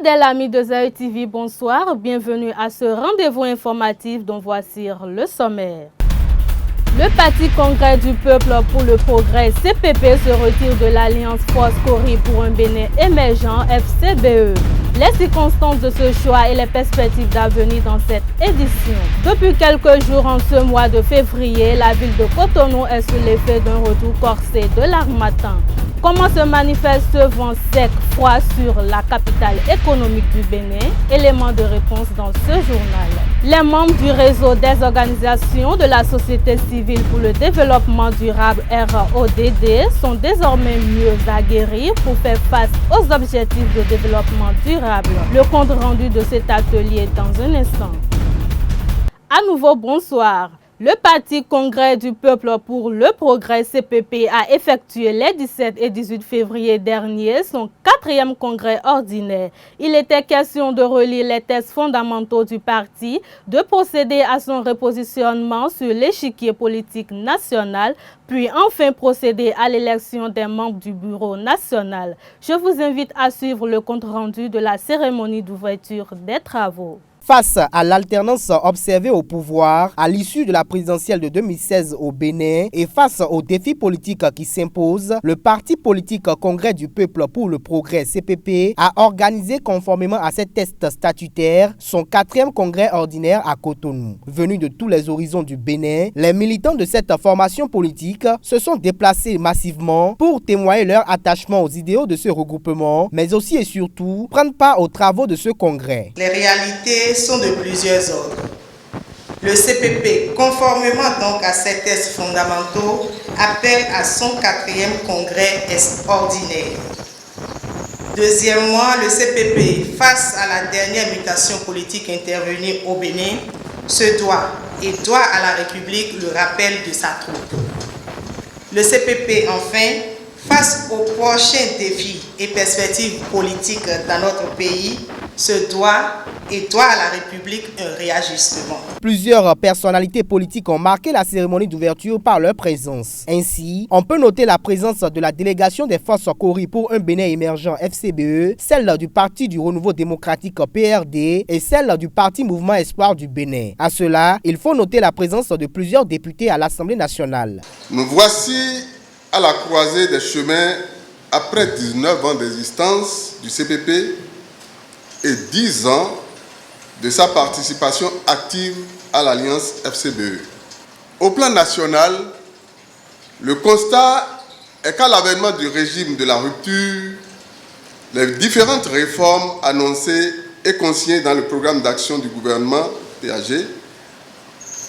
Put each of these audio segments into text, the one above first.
Fidèles amis de Zaï TV, bonsoir. Bienvenue à ce rendez-vous informatif dont voici le sommaire. Le Parti Congrès du Peuple pour le Progrès CPP se retire de l'Alliance Force Cori pour un Bénin émergent FCBE. Les circonstances de ce choix et les perspectives d'avenir dans cette édition. Depuis quelques jours en ce mois de février, la ville de Cotonou est sous l'effet d'un retour corsé de l'harmattan. Comment se manifeste ce vent sec, froid sur la capitale économique du Bénin? Élément de réponse dans ce journal. Les membres du réseau des organisations de la société civile pour le développement durable RODD sont désormais mieux aguerris pour faire face aux objectifs de développement durable. Le compte rendu de cet atelier dans un instant. À nouveau, bonsoir. Le Parti Congrès du Peuple pour le Progrès CPP a effectué les 17 et 18 février dernier son 4e congrès ordinaire. Il était question de relire les textes fondamentaux du parti, de procéder à son repositionnement sur l'échiquier politique national, puis enfin procéder à l'élection des membres du bureau national. Je vous invite à suivre le compte-rendu de la cérémonie d'ouverture des travaux. Face à l'alternance observée au pouvoir à l'issue de la présidentielle de 2016 au Bénin et face aux défis politiques qui s'imposent, le Parti politique Congrès du Peuple pour le Progrès CPP a organisé conformément à ses tests statutaires son 4e congrès ordinaire à Cotonou. Venus de tous les horizons du Bénin, les militants de cette formation politique se sont déplacés massivement pour témoigner leur attachement aux idéaux de ce regroupement, mais aussi et surtout prendre part aux travaux de ce congrès. Les réalités sont de plusieurs ordres. Le CPP, conformément donc à ces tests fondamentaux, appelle à son 4e congrès ordinaire. Deuxièmement, le CPP, face à la dernière mutation politique intervenue au Bénin, se doit à la République le rappel de sa troupe. Le CPP, enfin, face aux prochains défis et perspectives politiques dans notre pays, se doit à la République un réajustement. Plusieurs personnalités politiques ont marqué la cérémonie d'ouverture par leur présence. Ainsi, on peut noter la présence de la délégation des forces Cori pour un Bénin émergent FCBE, celle du Parti du Renouveau démocratique PRD et celle du Parti Mouvement Espoir du Bénin. À cela, il faut noter la présence de plusieurs députés à l'Assemblée nationale. Nous voici à la croisée des chemins après 19 ans d'existence du CPP et 10 ans de sa participation active à l'Alliance FCBE. Au plan national, le constat est qu'à l'avènement du régime de la rupture, les différentes réformes annoncées et consignées dans le programme d'action du gouvernement PAG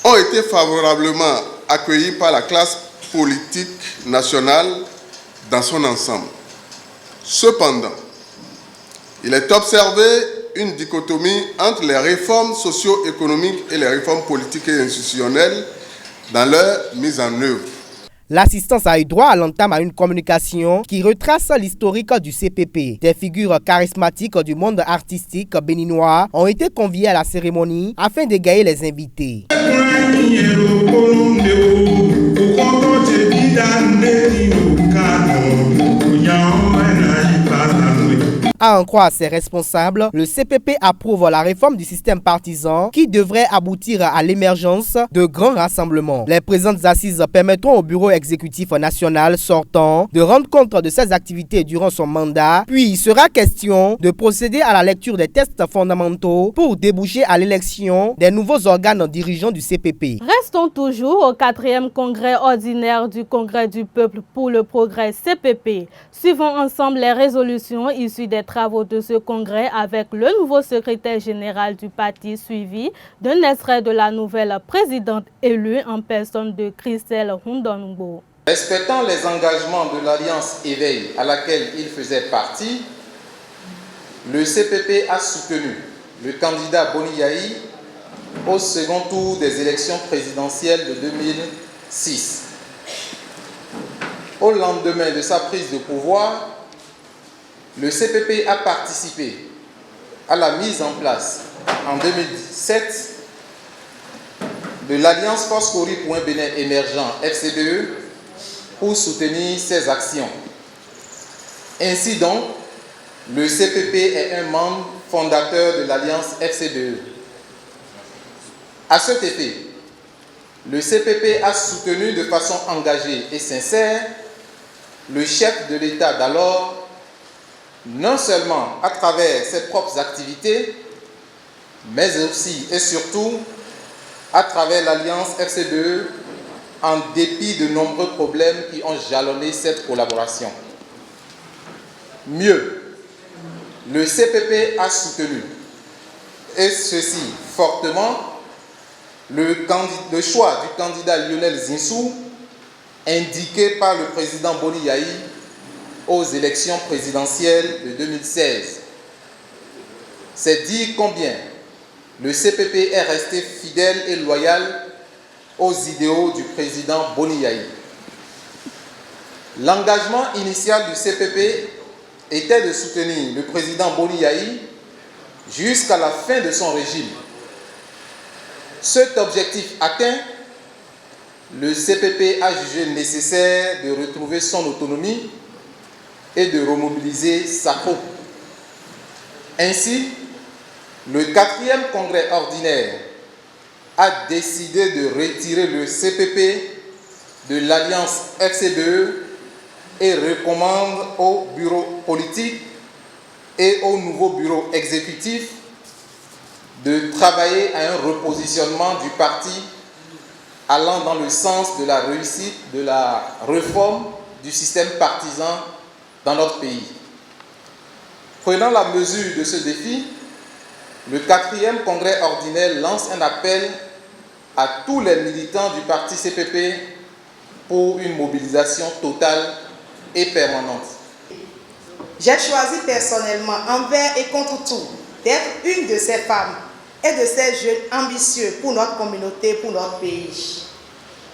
ont été favorablement accueillies par la classe politique nationale dans son ensemble. Cependant, il est observé une dichotomie entre les réformes socio-économiques et les réformes politiques et institutionnelles dans leur mise en œuvre. L'assistance a eu droit à l'entame à une communication qui retrace l'historique du CPP. Des figures charismatiques du monde artistique béninois ont été conviées à la cérémonie afin d'égayer les invités. À en croire ses responsables, le CPP approuve la réforme du système partisan qui devrait aboutir à l'émergence de grands rassemblements. Les présentes assises permettront au bureau exécutif national sortant de rendre compte de ses activités durant son mandat, puis il sera question de procéder à la lecture des tests fondamentaux pour déboucher à l'élection des nouveaux organes dirigeants du CPP. Restons toujours au 4e congrès ordinaire du Congrès du Peuple pour le Progrès CPP. Suivons ensemble les résolutions issues des travaux de ce congrès avec le nouveau secrétaire général du parti suivi d'un extrait de la nouvelle présidente élue en personne de Christelle Hundongo. Respectant les engagements de l'Alliance Éveil à laquelle il faisait partie, le CPP a soutenu le candidat Boni Yahi au second tour des élections présidentielles de 2006. Au lendemain de sa prise de pouvoir, le CPP a participé à la mise en place en 2017 de l'Alliance Force Cori pour un Bénin émergent FCBE pour soutenir ses actions. Ainsi donc, le CPP est un membre fondateur de l'Alliance FCBE. À cet effet, le CPP a soutenu de façon engagée et sincère le chef de l'État d'alors, non seulement à travers ses propres activités, mais aussi et surtout à travers l'Alliance FCBE, en dépit de nombreux problèmes qui ont jalonné cette collaboration. Mieux, le CPP a soutenu, et ceci fortement, le choix du candidat Lionel Zinsou, indiqué par le président Boni Yayi aux élections présidentielles de 2016. C'est dire combien le CPP est resté fidèle et loyal aux idéaux du président Boni Yayi. L'engagement initial du CPP était de soutenir le président Boni Yayi jusqu'à la fin de son régime. Cet objectif atteint, le CPP a jugé nécessaire de retrouver son autonomie et de remobiliser sa troupe. Ainsi, le 4e congrès ordinaire a décidé de retirer le CPP de l'Alliance FCBE et recommande au bureau politique et au nouveau bureau exécutif de travailler à un repositionnement du parti allant dans le sens de la réussite de la réforme du système partisan dans notre pays. Prenant la mesure de ce défi, le 4e congrès ordinaire lance un appel à tous les militants du parti CPP pour une mobilisation totale et permanente. J'ai choisi personnellement, envers et contre tout, d'être une de ces femmes et de ces jeunes ambitieux pour notre communauté, pour notre pays.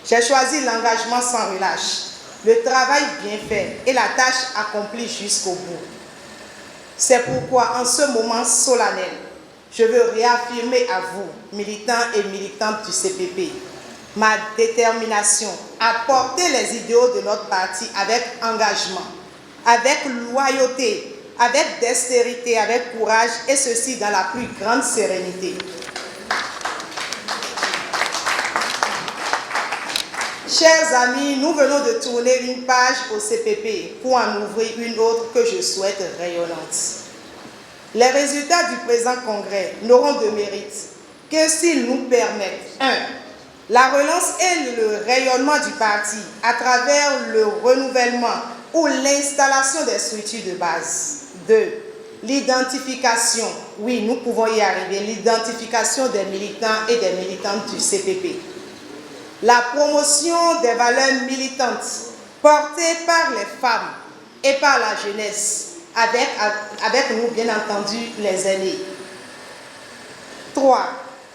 J'ai choisi l'engagement sans relâche, le travail bien fait et la tâche accomplie jusqu'au bout. C'est pourquoi, en ce moment solennel, je veux réaffirmer à vous, militants et militantes du CPP, ma détermination à porter les idéaux de notre parti avec engagement, avec loyauté, avec dextérité, avec courage, et ceci dans la plus grande sérénité. Chers amis, nous venons de tourner une page au CPP pour en ouvrir une autre que je souhaite rayonnante. Les résultats du présent congrès n'auront de mérite que s'ils nous permettent 1. La relance et le rayonnement du parti à travers le renouvellement ou l'installation des structures de base. 2. L'identification, oui, nous pouvons y arriver, l'identification des militants et des militantes du CPP. La promotion des valeurs militantes portées par les femmes et par la jeunesse, avec nous, bien entendu, les aînés. 3.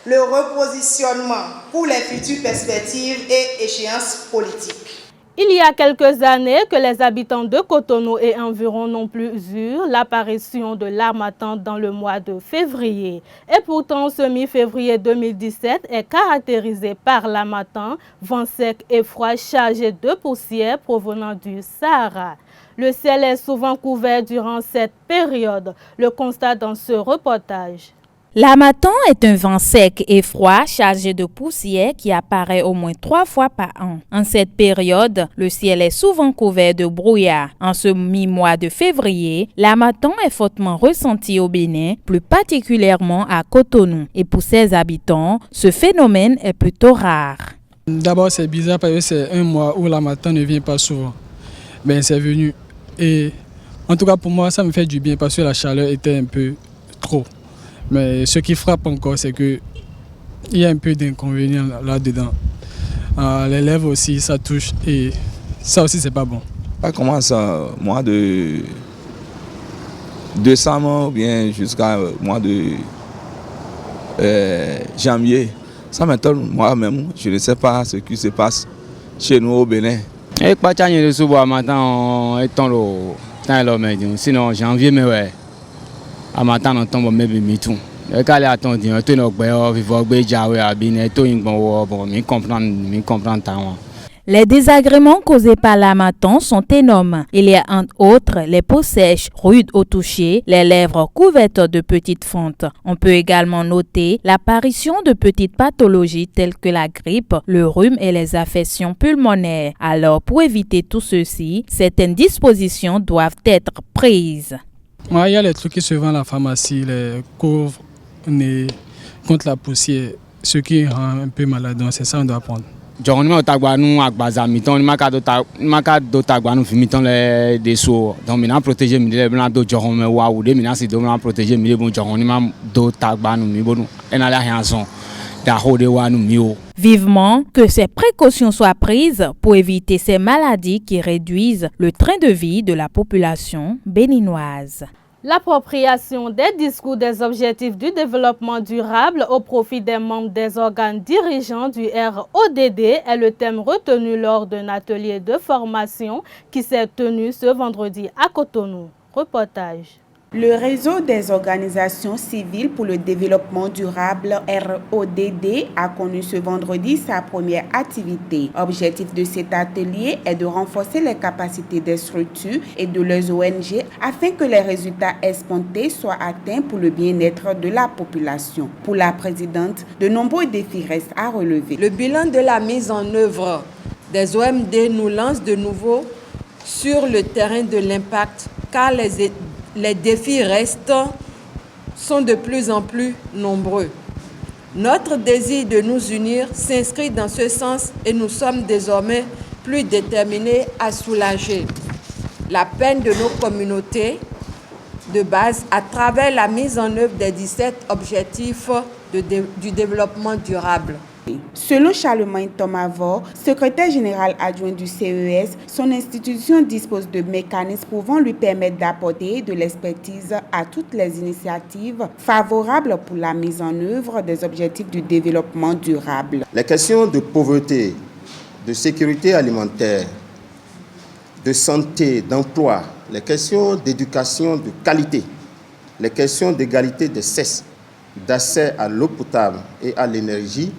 Le repositionnement pour les futures perspectives et échéances politiques. Il y a quelques années que les habitants de Cotonou et environ n'ont plus eu l'apparition de l'harmattan dans le mois de février. Et pourtant, ce mi-février 2017 est caractérisé par l'harmattan, vent sec et froid chargé de poussière provenant du Sahara. Le ciel est souvent couvert durant cette période. Le constat dans ce reportage. L'harmattan est un vent sec et froid chargé de poussière qui apparaît au moins 3 fois par an. En cette période, le ciel est souvent couvert de brouillard. En ce mi-mois de février, l'harmattan est fortement ressenti au Bénin, plus particulièrement à Cotonou. Et pour ses habitants, ce phénomène est plutôt rare. D'abord, c'est bizarre parce que c'est un mois où l'harmattan ne vient pas souvent. Mais c'est venu. Et en tout cas, pour moi, ça me fait du bien parce que la chaleur était un peu trop. Mais ce qui frappe encore, c'est qu'il y a un peu d'inconvénients là-dedans. Les lèvres aussi, ça touche et ça aussi, c'est pas bon. Ça commence au mois de décembre ou bien jusqu'à mois de janvier. Ça m'étonne moi-même, je ne sais pas ce qui se passe chez nous au Bénin. Et pas de souvent maintenant sinon janvier mais ouais. À matin on tombe même tout. Et quand les attendent tout nos vivre jawe abine tout bon mi comprendre Les désagréments causés par l'harmattan sont énormes. Il y a entre autres les peaux sèches, rudes au toucher, les lèvres couvertes de petites fentes. On peut également noter l'apparition de petites pathologies telles que la grippe, le rhume et les affections pulmonaires. Alors, pour éviter tout ceci, certaines dispositions doivent être prises. Il y a les trucs qui se vendent à la pharmacie, les couvre-nez contre la poussière, ce qui rend un peu malade. Donc c'est ça qu'on doit prendre. Jɔnni ma tagba nu agbaza mitɔn ni ma ka do tagba nu fi mitɔn le de so donc mina protéger mi le bena do jɔnni me wa ou de mina si do bena protéger mi le bon jɔnni ma do tagba nu mi bonu ena la hanson da ho de wa nu mi o. Vivement que ces précautions soient prises pour éviter ces maladies qui réduisent le train de vie de la population béninoise. L'appropriation des discours des objectifs du développement durable au profit des membres des organes dirigeants du RODD est le thème retenu lors d'un atelier de formation qui s'est tenu ce vendredi à Cotonou. Reportage. Le réseau des organisations civiles pour le développement durable RODD a connu ce vendredi sa première activité. L'objectif de cet atelier est de renforcer les capacités des structures et de leurs ONG afin que les résultats escomptés soient atteints pour le bien-être de la population. Pour la présidente, de nombreux défis restent à relever. Le bilan de la mise en œuvre des OMD nous lance de nouveau sur le terrain de l'impact car les défis sont de plus en plus nombreux. Notre désir de nous unir s'inscrit dans ce sens et nous sommes désormais plus déterminés à soulager la peine de nos communautés de base à travers la mise en œuvre des 17 objectifs du développement durable. Selon Charlemagne Tomavor, secrétaire général adjoint du CES, son institution dispose de mécanismes pouvant lui permettre d'apporter de l'expertise à toutes les initiatives favorables pour la mise en œuvre des objectifs du développement durable. Les questions de pauvreté, de sécurité alimentaire, de santé, d'emploi, les questions d'éducation de qualité, les questions d'égalité des sexes, d'accès à l'eau potable et à l'énergie,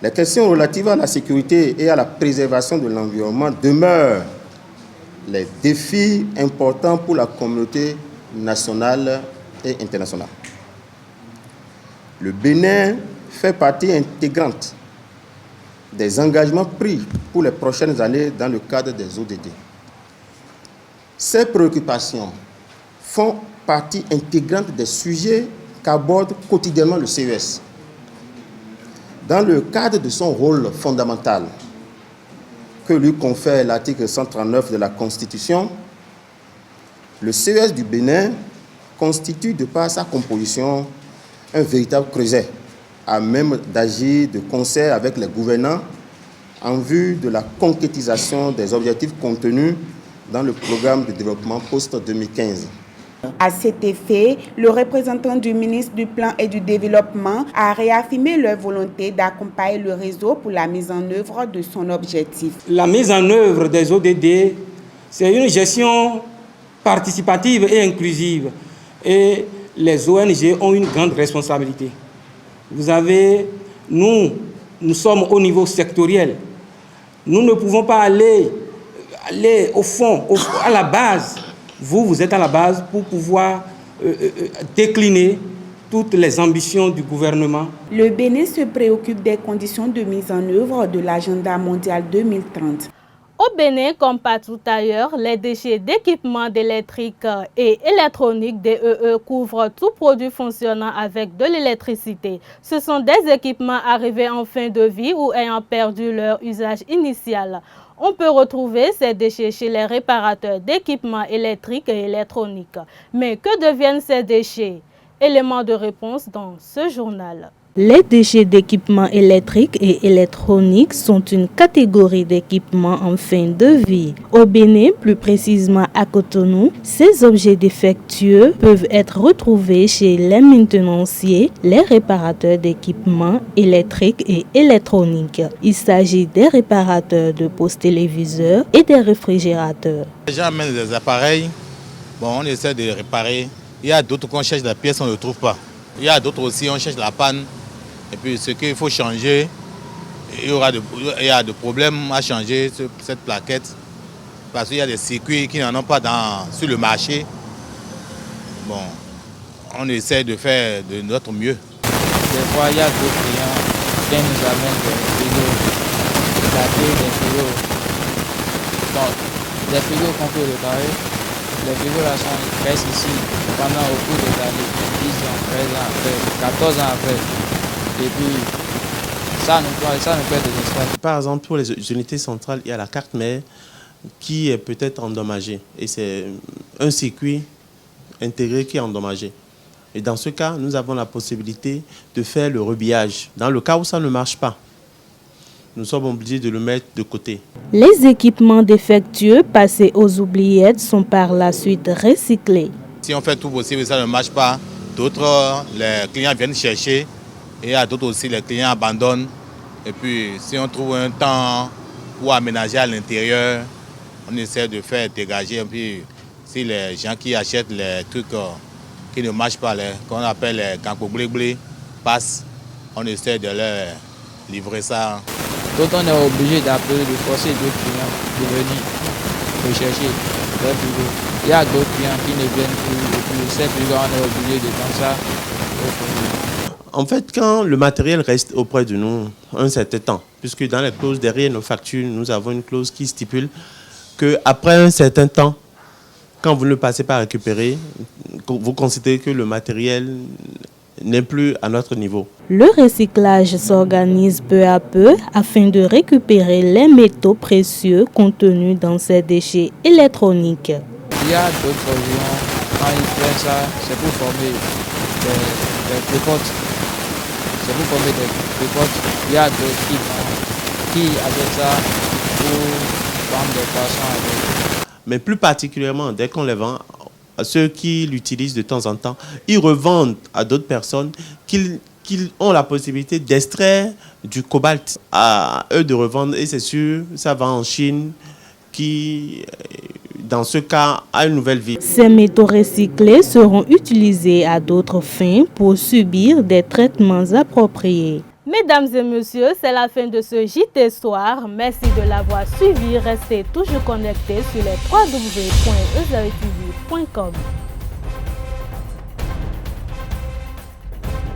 les questions relatives à la sécurité et à la préservation de l'environnement demeurent les défis importants pour la communauté nationale et internationale. Le Bénin fait partie intégrante des engagements pris pour les prochaines années dans le cadre des ODD. Ces préoccupations font partie intégrante des sujets qu'aborde quotidiennement le CES. Dans le cadre de son rôle fondamental que lui confère l'article 139 de la Constitution, le CES du Bénin constitue de par sa composition un véritable creuset à même d'agir de concert avec les gouvernants en vue de la concrétisation des objectifs contenus dans le programme de développement post-2015. À cet effet, le représentant du ministre du Plan et du Développement a réaffirmé leur volonté d'accompagner le réseau pour la mise en œuvre de son objectif. La mise en œuvre des ODD, c'est une gestion participative et inclusive. Et les ONG ont une grande responsabilité. Vous avez, nous sommes au niveau sectoriel. Nous ne pouvons pas aller au fond, à la base. Vous êtes à la base pour pouvoir décliner toutes les ambitions du gouvernement. Le Bénin se préoccupe des conditions de mise en œuvre de l'agenda mondial 2030. Au Bénin, comme partout ailleurs, les déchets d'équipements d'électrique et électronique DEE couvrent tout produit fonctionnant avec de l'électricité. Ce sont des équipements arrivés en fin de vie ou ayant perdu leur usage initial. On peut retrouver ces déchets chez les réparateurs d'équipements électriques et électroniques. Mais que deviennent ces déchets? Élément de réponse dans ce journal. Les déchets d'équipements électriques et électroniques sont une catégorie d'équipements en fin de vie. Au Bénin, plus précisément à Cotonou, ces objets défectueux peuvent être retrouvés chez les maintenanciers, les réparateurs d'équipements électriques et électroniques. Il s'agit des réparateurs de postes téléviseurs et des réfrigérateurs. Les gens amènent des appareils, on essaie de les réparer. Il y a d'autres qu'on cherche la pièce, on ne le trouve pas. Il y a d'autres aussi, on cherche la panne. Et puis ce qu'il faut changer, il y a des problèmes à changer cette plaquette parce qu'il y a des circuits qui n'en ont pas sur le marché. Bon, on essaie de faire de notre mieux. Des fois, il y a d'autres clients qui nous amènent des frigos, donc, des frigos qu'on peut réparer. Les frigos là restent ici pendant au cours des années, 10 ans, 13 ans après, 14 ans après. Et puis, ça nous fait des espaces. Par exemple, pour les unités centrales, il y a la carte mère qui est peut-être endommagée. Et c'est un circuit intégré qui est endommagé. Et dans ce cas, nous avons la possibilité de faire le rebillage. Dans le cas où ça ne marche pas, nous sommes obligés de le mettre de côté. Les équipements défectueux passés aux oubliettes sont par la suite recyclés. Si on fait tout possible et ça ne marche pas, d'autres, les clients viennent chercher. Et à d'autres aussi, les clients abandonnent. Et puis, si on trouve un temps pour aménager à l'intérieur, on essaie de faire dégager. Et puis, si les gens qui achètent les trucs qui ne marchent pas, qu'on appelle les ganko-blé-blé, passent, on essaie de leur livrer ça. Donc, on est obligé d'appeler, de forcer d'autres clients de venir rechercher leur frigo. Il y a d'autres clients qui ne viennent plus. Et puis, ces frigos, on est obligé de prendre ça. En fait, quand le matériel reste auprès de nous un certain temps, puisque dans les clauses derrière nos factures, nous avons une clause qui stipule qu'après un certain temps, quand vous ne le passez pas à récupérer, vous considérez que le matériel n'est plus à notre niveau. Le recyclage s'organise peu à peu afin de récupérer les métaux précieux contenus dans ces déchets électroniques. Il y a d'autres gens, quand ils font ça, c'est pour former des dépotes. C'est pour former des dépotes. Il y a d'autres qui achètent ça pour vendre des poissons avec. Mais plus particulièrement, dès qu'on les vend, à ceux qui l'utilisent de temps en temps, ils revendent à d'autres personnes qui ont la possibilité d'extraire du cobalt. À eux de revendre, et c'est sûr, ça va en Chine, qui, dans ce cas, a une nouvelle vie. Ces métaux recyclés seront utilisés à d'autres fins pour subir des traitements appropriés. Mesdames et messieurs, c'est la fin de ce JT Soir. Merci de l'avoir suivi. Restez toujours connectés sur les www.ezertv.com.